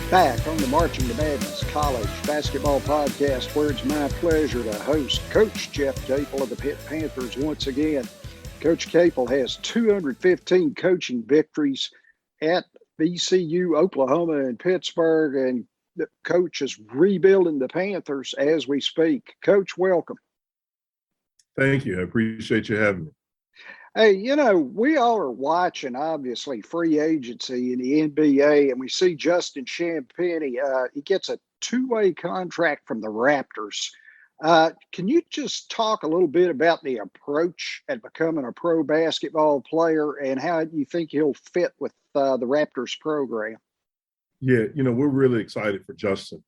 Back on the Marching to Madness College Basketball Podcast, where it's my pleasure to host Coach Jeff Capel of the Pitt Panthers once again. Coach Capel has 215 coaching victories at VCU, Oklahoma, and Pittsburgh, and the coach is rebuilding the Panthers as we speak. Coach, welcome. Thank you. I appreciate you having me. Hey, we all are watching, obviously, free agency in the NBA, and we see Justin Champagnie. He gets a two-way contract from the Raptors. Can you just talk a little bit about the approach at becoming a pro basketball player and how you think he'll fit with the Raptors program? Yeah, we're really excited for Justin.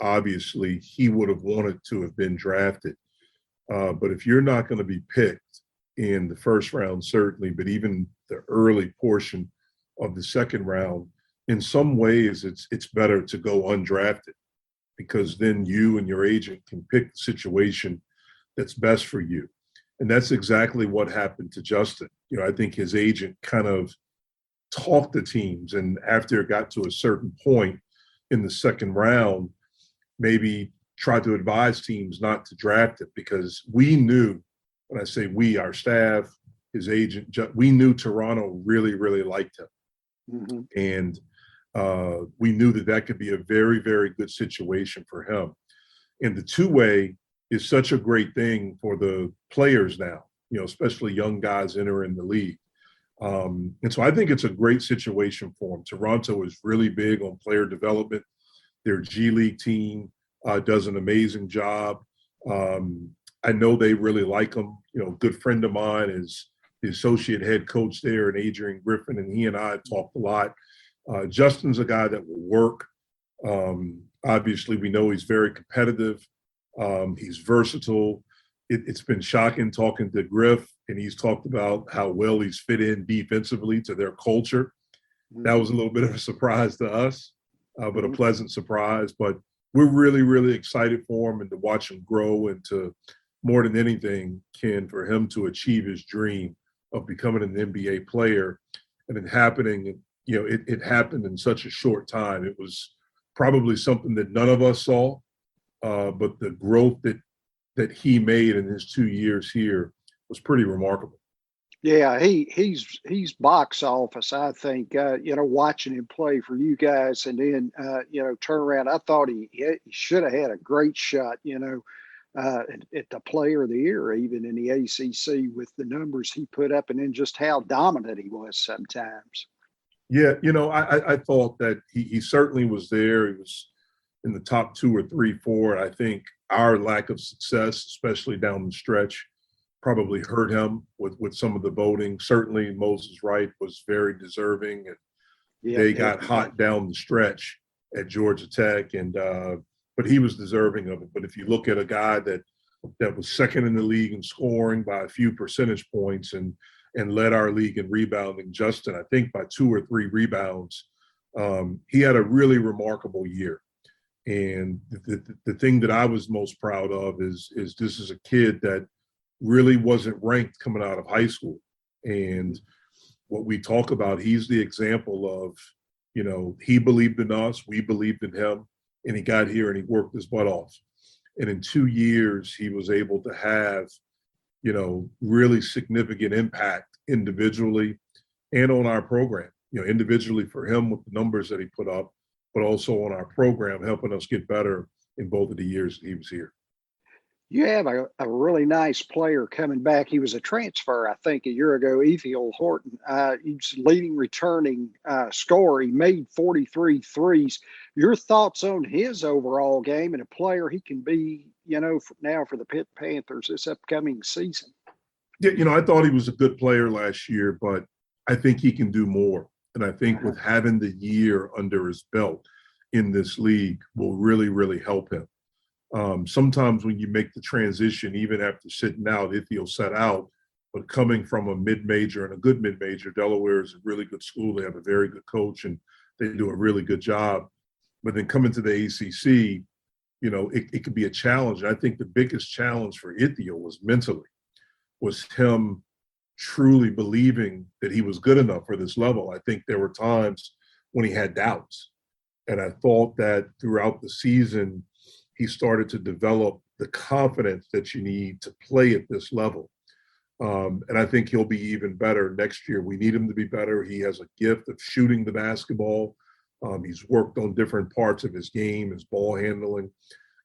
Obviously, he would have wanted to have been drafted. But if you're not going to be picked in the first round, certainly, but even the early portion of the second round, in some ways, it's better to go undrafted because then you and your agent can pick the situation that's best for you. And that's exactly what happened to Justin. I think his agent kind of talked to teams, and after it got to a certain point in the second round, maybe tried to advise teams not to draft it because we knew, when I say we, our staff, his agent, we knew Toronto really, really liked him. Mm-hmm. And we knew that could be a very, very good situation for him. And the two-way is such a great thing for the players now, especially young guys entering the league. And so I think it's a great situation for him. Toronto is really big on player development. Their G League team does an amazing job. I know they really like him. A good friend of mine is the associate head coach there, and Adrian Griffin, and he and I have talked a lot. Justin's a guy that will work. Obviously, we know he's very competitive. He's versatile. It's been shocking talking to Griff, and he's talked about how well he's fit in defensively to their culture. That was a little bit of a surprise to us, but a pleasant surprise. But we're really, really excited for him and to watch him grow and to, more than anything, for him to achieve his dream of becoming an NBA player. And it happening, it happened in such a short time. It was probably something that none of us saw, but the growth that he made in his 2 years here was pretty remarkable. Yeah, he's box office, I think, watching him play for you guys and then, turn around. I thought he should have had a great shot, at the player of the year, even in the ACC with the numbers he put up and then just how dominant he was sometimes. Yeah, I thought that he certainly was there. He was in the top 2 or 3, 4. I think our lack of success, especially down the stretch, probably hurt him with some of the voting. Certainly Moses Wright was very deserving, and they got hot down the stretch at Georgia Tech, and but he was deserving of it. But if you look at a guy that was second in the league in scoring by a few percentage points and led our league in rebounding, Justin, I think by 2 or 3 rebounds, he had a really remarkable year. And the thing that I was most proud of is this is a kid that really wasn't ranked coming out of high school. And what we talk about, he's the example of, he believed in us, we believed in him, and he got here and he worked his butt off. And in 2 years, he was able to have, really significant impact individually and on our program, individually for him with the numbers that he put up, but also on our program, helping us get better in both of the years that he was here. You have a really nice player coming back. He was a transfer, I think, a year ago, Ethiel Horton. He's leading returning scorer. He made 43 threes. Your thoughts on his overall game and a player he can be, now for the Pitt Panthers this upcoming season? Yeah, I thought he was a good player last year, but I think he can do more. And I think with having the year under his belt in this league will really, really help him. Sometimes when you make the transition, even after sitting out, Ithiel set out, but coming from a mid-major and a good mid-major, Delaware is a really good school. They have a very good coach and they do a really good job. But then coming to the ACC, it could be a challenge. And I think the biggest challenge for Ithiel was him truly believing that he was good enough for this level. I think there were times when he had doubts. And I thought that throughout the season, he started to develop the confidence that you need to play at this level. And I think he'll be even better next year. We need him to be better. He has a gift of shooting the basketball. He's worked on different parts of his game, his ball handling,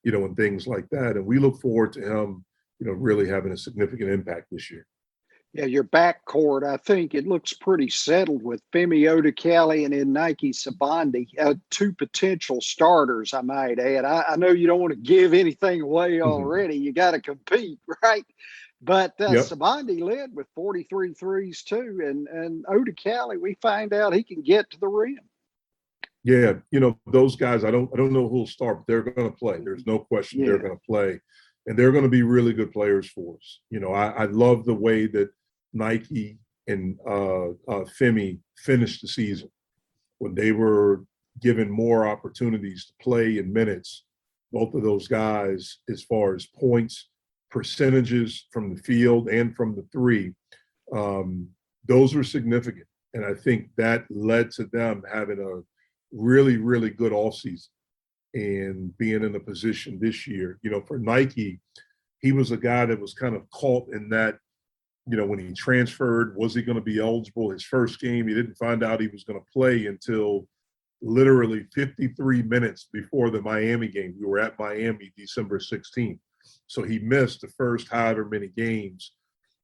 and things like that. And we look forward to him, really having a significant impact this year. Yeah, your backcourt, I think it looks pretty settled with Femi Odukale and then Nike Sabandi, two potential starters, I might add. I know you don't want to give anything away already. You got to compete, right? But Yep. Sabandi led with 43 threes too. And Odukale, we find out he can get to the rim. Yeah, those guys, I don't know who'll start, but they're going to play. There's no question they're going to play. And they're going to be really good players for us. I love the way that Nike and Femi finished the season when they were given more opportunities to play in minutes. Both of those guys, as far as points, percentages from the field and from the three, those were significant. And I think that led to them having a really, really good offseason and being in a position this year. For Nike, he was a guy that was kind of caught in that, when he transferred, was he going to be eligible? His first game, he didn't find out he was going to play until literally 53 minutes before the Miami game. We were at Miami December 16th. So he missed the first however many games.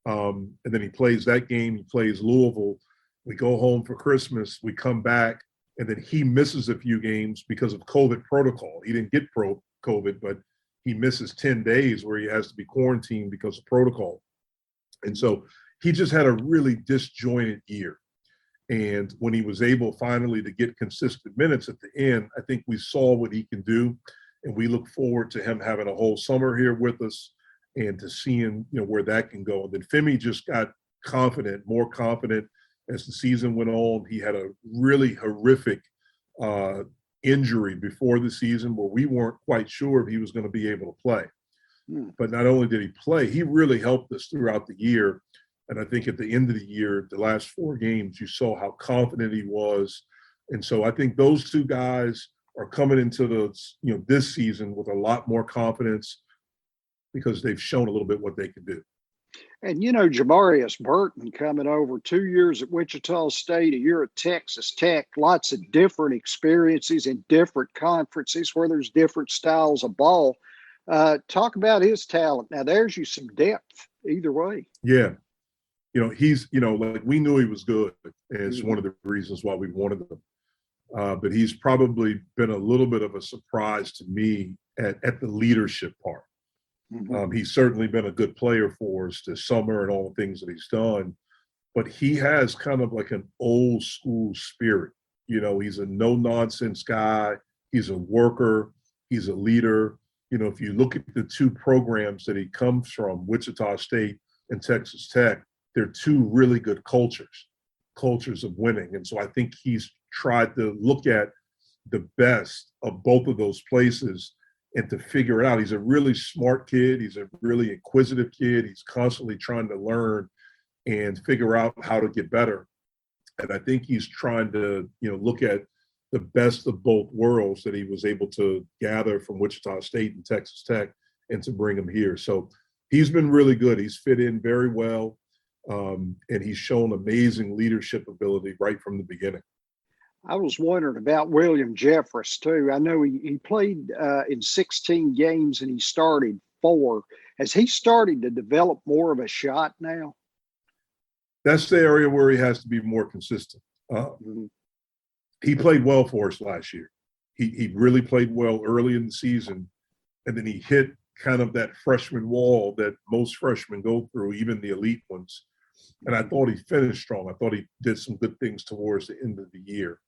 And then he plays that game. He plays Louisville. We go home for Christmas. We come back. And then he misses a few games because of COVID protocol. He didn't get COVID, but he misses 10 days where he has to be quarantined because of protocol. And so he just had a really disjointed year. And when he was able finally to get consistent minutes at the end, I think we saw what he can do. And we look forward to him having a whole summer here with us and to seeing, where that can go. And then Femi just got more confident as the season went on. He had a really horrific injury before the season where we weren't quite sure if he was going to be able to play. But not only did he play, he really helped us throughout the year. And I think at the end of the year, the last 4 games, you saw how confident he was. And so I think those two guys are coming into this season with a lot more confidence because they've shown a little bit what they can do. And, Jamarius Burton coming over 2 years at Wichita State, a year at Texas Tech, lots of different experiences in different conferences where there's different styles of ball. Talk about his talent. Now, there's you some depth either way. Yeah. He's, like we knew he was good. And it's one of the reasons why we wanted him. But he's probably been a little bit of a surprise to me at the leadership part. He's certainly been a good player for us this summer and all the things that he's done. But he has kind of like an old school spirit. He's a no-nonsense guy. He's a worker. He's a leader. If you look at the 2 programs that he comes from, Wichita State and Texas Tech, they're 2 really good cultures of winning. And so I think he's tried to look at the best of both of those places and to figure it out. He's a really smart kid. He's a really inquisitive kid. He's constantly trying to learn and figure out how to get better. And I think he's trying to, look at the best of both worlds that he was able to gather from Wichita State and Texas Tech and to bring him here. So he's been really good. He's fit in very well. And he's shown amazing leadership ability right from the beginning. I was wondering about William Jeffress, too. I know he played in 16 games and he started 4. Has he started to develop more of a shot now? That's the area where he has to be more consistent. He played well for us last year. He really played well early in the season, and then he hit kind of that freshman wall that most freshmen go through, even the elite ones. And I thought he finished strong. I thought he did some good things towards the end of the year.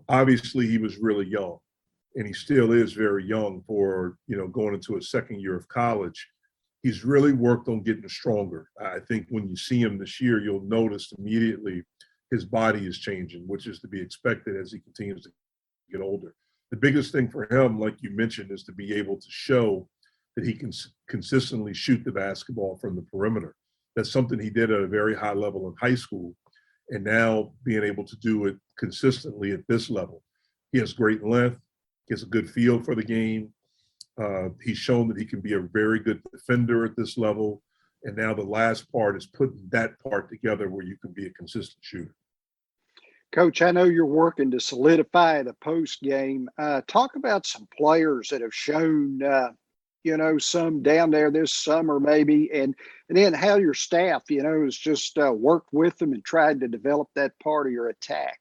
Obviously he was really young, and he still is very young for, going into his second year of college. He's really worked on getting stronger. I think when you see him this year, you'll notice immediately his body is changing, which is to be expected as he continues to get older. The biggest thing for him, like you mentioned, is to be able to show that he can consistently shoot the basketball from the perimeter. That's something he did at a very high level in high school, and now being able to do it consistently at this level. He has great length. He has a good feel for the game. He's shown that he can be a very good defender at this level. And now the last part is putting that part together where you can be a consistent shooter. Coach, I know you're working to solidify the post game. Talk about some players that have shown, some down there this summer maybe, and then how your staff, has just worked with them and tried to develop that part of your attack.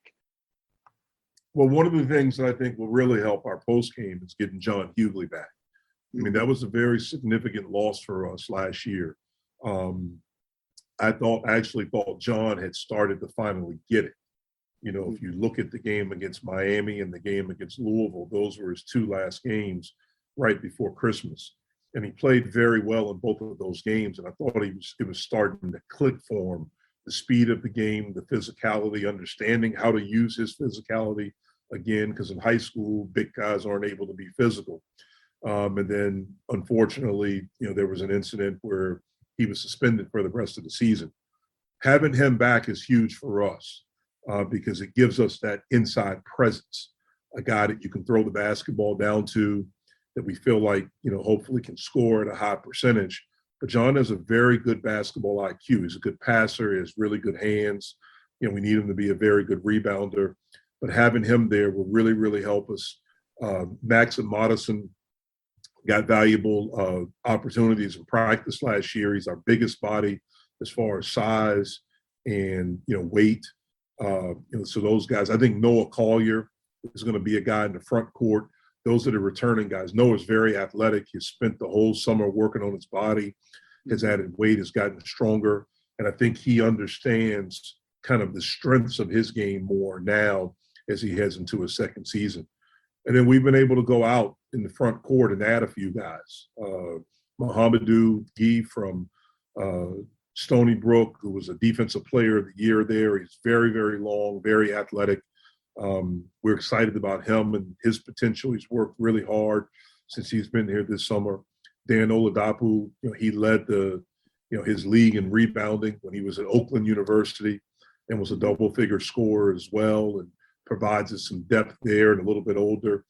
Well, one of the things that I think will really help our post game is getting John Hughley back. I mean, that was a very significant loss for us last year. I actually thought John had started to finally get it. If you look at the game against Miami and the game against Louisville, those were his two last games right before Christmas. And he played very well in both of those games. And I thought it was starting to click for him. The speed of the game, the physicality, understanding how to use his physicality again, because in high school, big guys aren't able to be physical. And then, unfortunately, there was an incident where he was suspended for the rest of the season. Having him back is huge for us because it gives us that inside presence, a guy that you can throw the basketball down to, that we feel like, hopefully can score at a high percentage. But John has a very good basketball IQ. He's a good passer. He has really good hands. We need him to be a very good rebounder. But having him there will really, really help us. Max and Madison got valuable opportunities in practice last year. He's our biggest body as far as size and weight. So those guys, I think Noah Collier is going to be a guy in the front court. Those are the returning guys. Noah's very athletic. He's spent the whole summer working on his body, has added weight, has gotten stronger. And I think he understands kind of the strengths of his game more now as he heads into his second season. And then we've been able to go out in the front court and add a few guys. Mohamedou Guy from Stony Brook, who was a defensive player of the year there. He's very, very long, very athletic. We're excited about him and his potential. He's worked really hard since he's been here this summer. Dan Oladapu, he led his league in rebounding when he was at Oakland University and was a double-figure scorer as well, and provides us some depth there and a little bit older.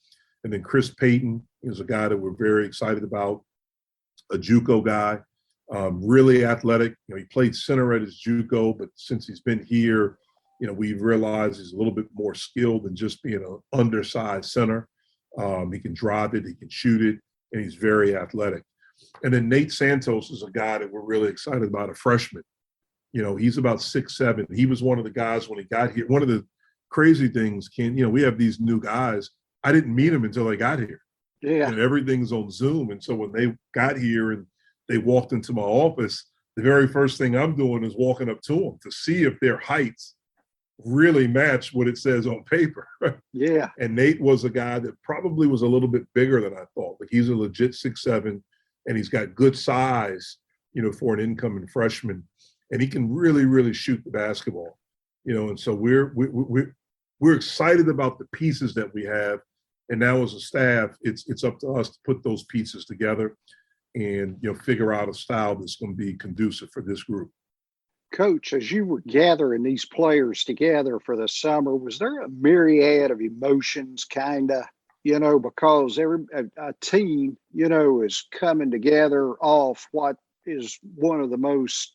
And then Chris Payton is a guy that we're very excited about, a JUCO guy, really athletic. He played center at his JUCO, but since he's been here, we've realized he's a little bit more skilled than just being an undersized center. He can drive it, he can shoot it, and he's very athletic. And then Nate Santos is a guy that we're really excited about, a freshman. He's about 6'7". He was one of the guys when he got here. One of the crazy things, we have these new guys. I didn't meet them until I got here. Yeah. Everything's on Zoom. And so when they got here and they walked into my office, the very first thing I'm doing is walking up to them to see if their heights really match what it says on paper. Yeah. And Nate was a guy that probably was a little bit bigger than I thought, but he's a legit 6'7", and he's got good size, for an incoming freshman. And he can really, really shoot the basketball, and so we're excited about the pieces that we have. And now as a staff, it's up to us to put those pieces together and, figure out a style that's going to be conducive for this group. Coach, as you were gathering these players together for the summer, was there a myriad of emotions kind of, because a team, is coming together off what is one of the most,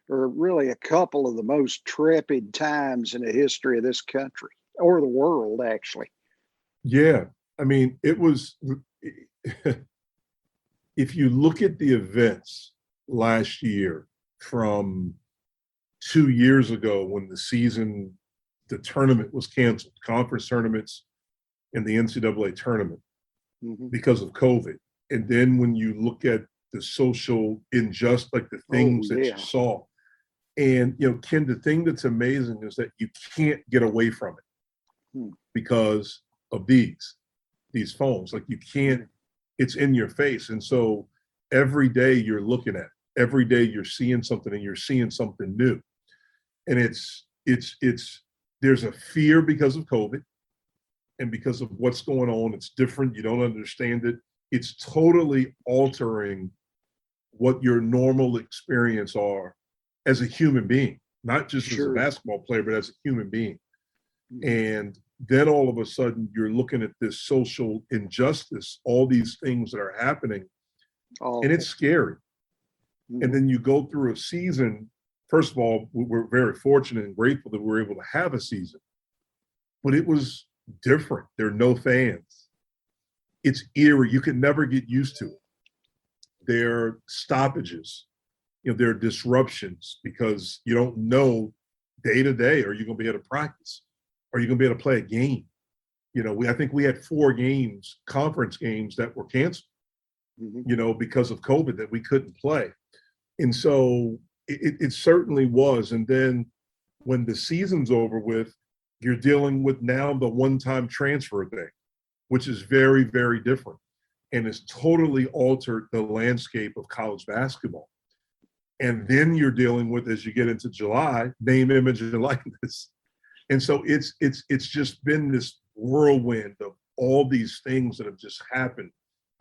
or really a couple of the most trepid times in the history of this country or the world, actually? Yeah. I mean, it was, if you look at the events last year from 2 years ago when the tournament was canceled, conference tournaments and the NCAA tournament because of COVID. And then when you look at the social injustice, like the things that you saw, and, Ken, the thing that's amazing is that you can't get away from it because of these phones. Like you can't, it's in your face. And so every day you're looking at it. Every day you're seeing something and you're seeing something new. And there's a fear because of COVID and because of what's going on. It's different. You don't understand it. It's totally altering what your normal experience are as a human being, not just as a basketball player, but as a human being. And then all of a sudden you're looking at this social injustice, all these things that are happening, and it's scary. Mm-hmm. And then you go through a season. First of all, we're very fortunate and grateful that we're able to have a season, but it was different. There are no fans. It's eerie. You can never get used to it. There are stoppages. There are disruptions because you don't know day to day, are you going to be able to practice? Are you going to be able to play a game? I think we had 4 games, conference games that were canceled, because of COVID that we couldn't play. And so it certainly was. And then when the season's over with, you're dealing with now the one-time transfer thing, which is very, very different. And it's totally altered the landscape of college basketball. And then you're dealing with, as you get into July, name, image, and likeness. And so it's just been this whirlwind of all these things that have just happened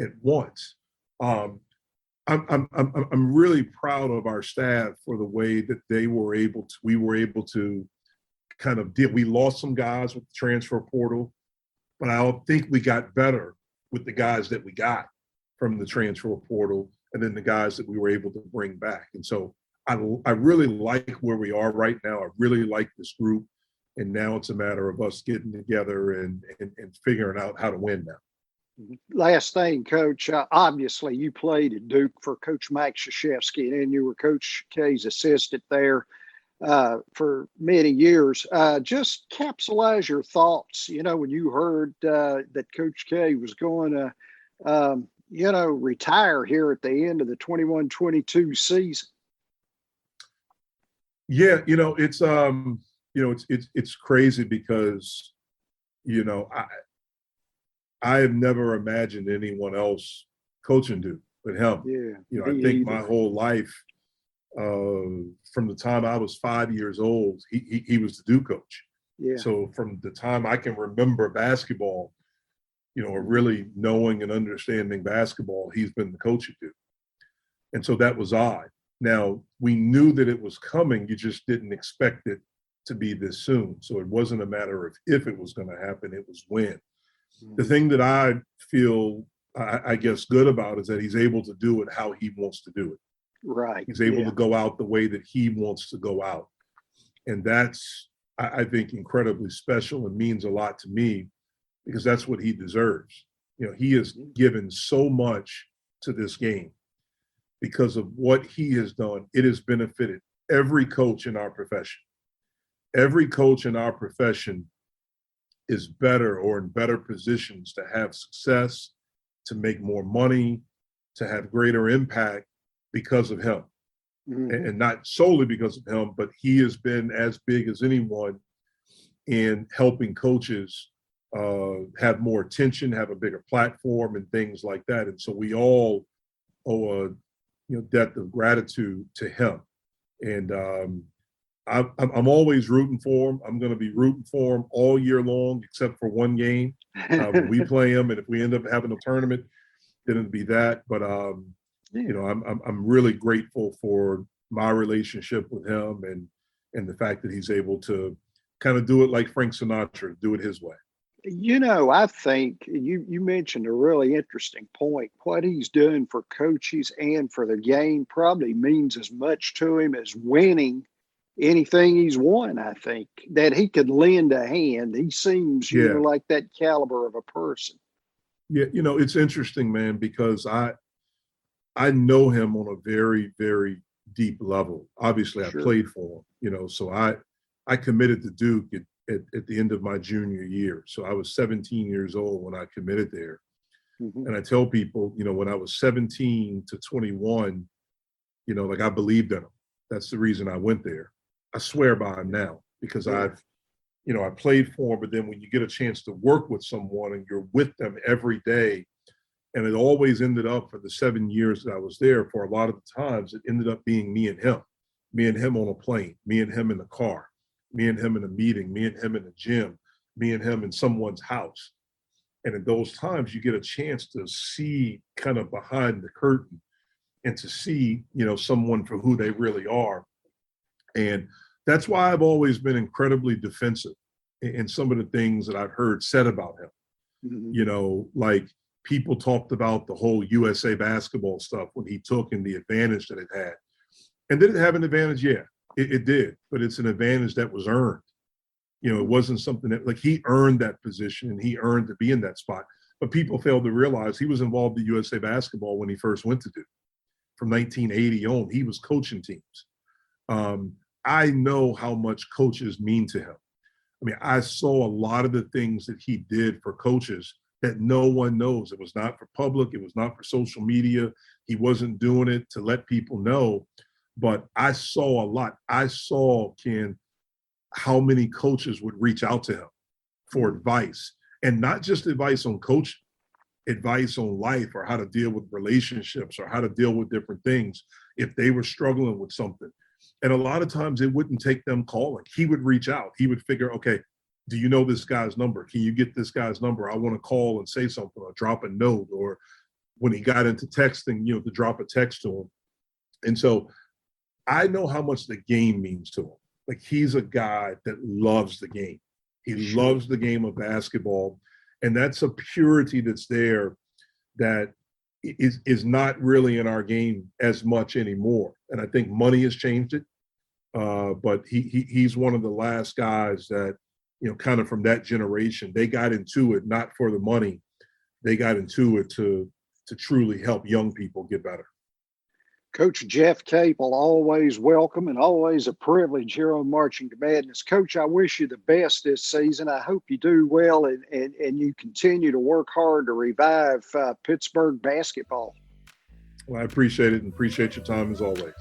at once. I'm really proud of our staff for the way that we were able to kind of deal. We lost some guys with the transfer portal, but I don't think we got better with the guys that we got from the transfer portal and then the guys that we were able to bring back. And so I really like where we are right now. I really like this group. And now it's a matter of us getting together and figuring out how to win now. Last thing, Coach, obviously you played at Duke for Coach Mike Krzyzewski, and then you were Coach K's assistant there for many years. Just capsulize your thoughts, when you heard that Coach K was going to, retire here at the end of the 21-22 season. Yeah, it's crazy because, I have never imagined anyone else coaching Duke but him. Yeah, I think my whole life, from the time I was 5 years old, he was the Duke coach. Yeah. So from the time I can remember basketball, or really knowing and understanding basketball, he's been the coach at Duke. And so that was odd. Now, we knew that it was coming. You just didn't expect it to be this soon. So it wasn't a matter of if it was going to happen, it was when. The thing that I feel, I guess, good about is that he's able to do it how he wants to do it. Right. He's able to go out the way that he wants to go out. And that's, I think, incredibly special and means a lot to me because that's what he deserves. He has given so much to this game because of what he has done. It has benefited every coach in our profession. Every coach in our profession is better or in better positions to have success, to make more money, to have greater impact because of him. And not solely because of him, but he has been as big as anyone in helping coaches have more attention, have a bigger platform and things like that. And so we all owe a debt of gratitude to him. And I'm always rooting for him. I'm going to be rooting for him all year long, except for one game. When we play him, and if we end up having a tournament, then it'll be that. But I'm really grateful for my relationship with him and the fact that he's able to kind of do it like Frank Sinatra, do it his way. I think you mentioned a really interesting point. What he's doing for coaches and for the game probably means as much to him as winning anything he's won. I think that he could lend a hand. He seems, like that caliber of a person. Yeah, it's interesting, man, because I know him on a very, very deep level. Obviously, Sure. I played for him, so I committed to Duke at the end of my junior year. So I was 17 years old when I committed there. And I tell people, when I was 17 to 21, I believed in him. That's the reason I went there. I swear by him now because I played for him, but then when you get a chance to work with someone and you're with them every day, and it always ended up for the 7 years that I was there, for a lot of the times, it ended up being me and him on a plane, me and him in the car, me and him in a meeting, me and him in the gym, me and him in someone's house. And at those times, you get a chance to see kind of behind the curtain and to see, someone for who they really are. And that's why I've always been incredibly defensive and some of the things that I've heard said about him. Like people talked about the whole USA basketball stuff when he took and the advantage that it had. And did it have an advantage? Yeah, it did. But it's an advantage that was earned. It wasn't something that, like, he earned that position and he earned to be in that spot. But people failed to realize he was involved in USA basketball when he first went to Duke. From 1980 on, he was coaching teams. I know how much coaches mean to him. I mean, I saw a lot of the things that he did for coaches that no one knows. It was not for public. It was not for social media. He wasn't doing it to let people know. But I saw a lot. I saw, Ken, how many coaches would reach out to him for advice, and not just advice on coaching, advice on life or how to deal with relationships or how to deal with different things if they were struggling with something. And a lot of times it wouldn't take them calling. He would reach out. He would figure, okay, do you know this guy's number? Can you get this guy's number? I want to call and say something or drop a note, or when he got into texting, to drop a text to him. And so I know how much the game means to him. Like, he's a guy that loves the game. He loves the game of basketball. And that's a purity that's there that is not really in our game as much anymore. And I think money has changed it. But he's one of the last guys that, kind of from that generation, they got into it not for the money. They got into it to truly help young people get better. Coach Jeff Capel, always welcome and always a privilege here on Marching to Madness. Coach, I wish you the best this season. I hope you do well and you continue to work hard to revive Pittsburgh basketball. Well, I appreciate it and appreciate your time as always.